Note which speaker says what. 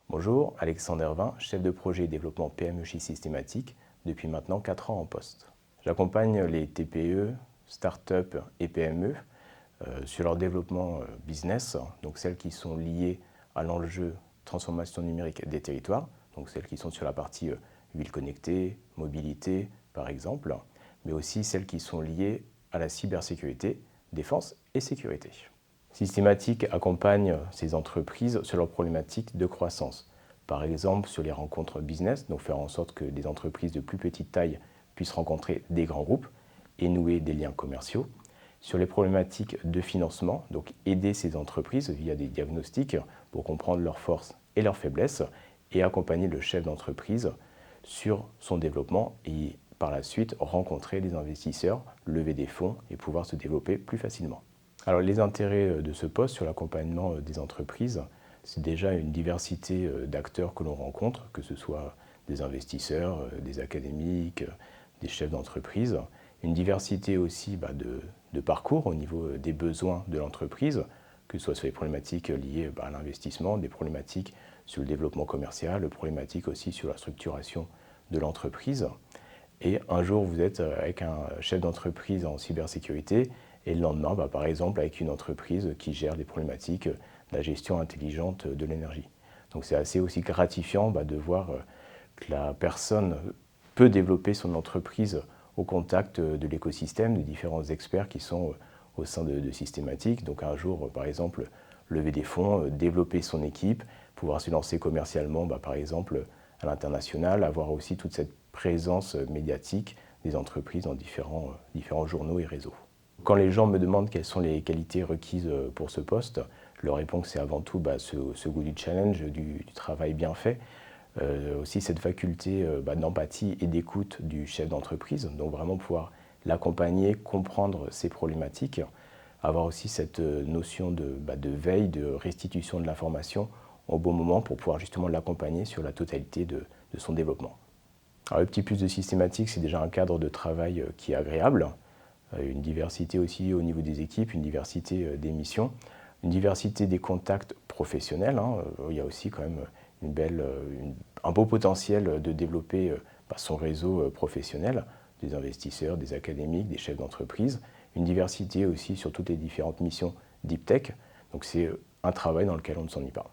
Speaker 1: Bonjour, Alexandre Hervin, chef de projet développement PME Systématique depuis maintenant 4 ans en poste. J'accompagne les TPE, start-up et PME sur leur développement business, donc celles qui sont liées à l'enjeu transformation numérique des territoires, donc celles qui sont sur la partie ville connectée, mobilité par exemple, mais aussi celles qui sont liées à la cybersécurité, défense et sécurité. Systématique accompagne ces entreprises sur leurs problématiques de croissance. Par exemple, sur les rencontres business, donc faire en sorte que des entreprises de plus petite taille puissent rencontrer des grands groupes et nouer des liens commerciaux. Sur les problématiques de financement, donc aider ces entreprises via des diagnostics pour comprendre leurs forces et leurs faiblesses et accompagner le chef d'entreprise sur son développement et par la suite rencontrer des investisseurs, lever des fonds et pouvoir se développer plus facilement. Alors les intérêts de ce poste sur l'accompagnement des entreprises, c'est déjà une diversité d'acteurs que l'on rencontre, que ce soit des investisseurs, des académiques, des chefs d'entreprise, une diversité aussi de parcours au niveau des besoins de l'entreprise, que ce soit sur les problématiques liées à l'investissement, des problématiques sur le développement commercial, des problématiques aussi sur la structuration de l'entreprise. Et un jour, vous êtes avec un chef d'entreprise en cybersécurité et le lendemain, par exemple, avec une entreprise qui gère des problématiques de la gestion intelligente de l'énergie. Donc c'est assez aussi gratifiant de voir que la personne peut développer son entreprise au contact de l'écosystème, de différents experts qui sont au sein de Systématique. Donc un jour, par exemple, lever des fonds, développer son équipe, pouvoir se lancer commercialement, par exemple, à l'international, avoir aussi toute cette présence médiatique des entreprises dans différents journaux et réseaux. Quand les gens me demandent quelles sont les qualités requises pour ce poste, je leur réponds que c'est avant tout ce goût du challenge, du travail bien fait, aussi cette faculté d'empathie et d'écoute du chef d'entreprise, donc vraiment pouvoir l'accompagner, comprendre ses problématiques, avoir aussi cette notion de veille, de restitution de l'information au bon moment pour pouvoir justement l'accompagner sur la totalité de son développement. Alors, le petit plus de Systématique, c'est déjà un cadre de travail qui est agréable, une diversité aussi au niveau des équipes, une diversité des missions, une diversité des contacts professionnels. Il y a aussi quand même un beau potentiel de développer son réseau professionnel, des investisseurs, des académiques, des chefs d'entreprise, une diversité aussi sur toutes les différentes missions Deep Tech. Donc c'est un travail dans lequel on ne s'ennuie pas.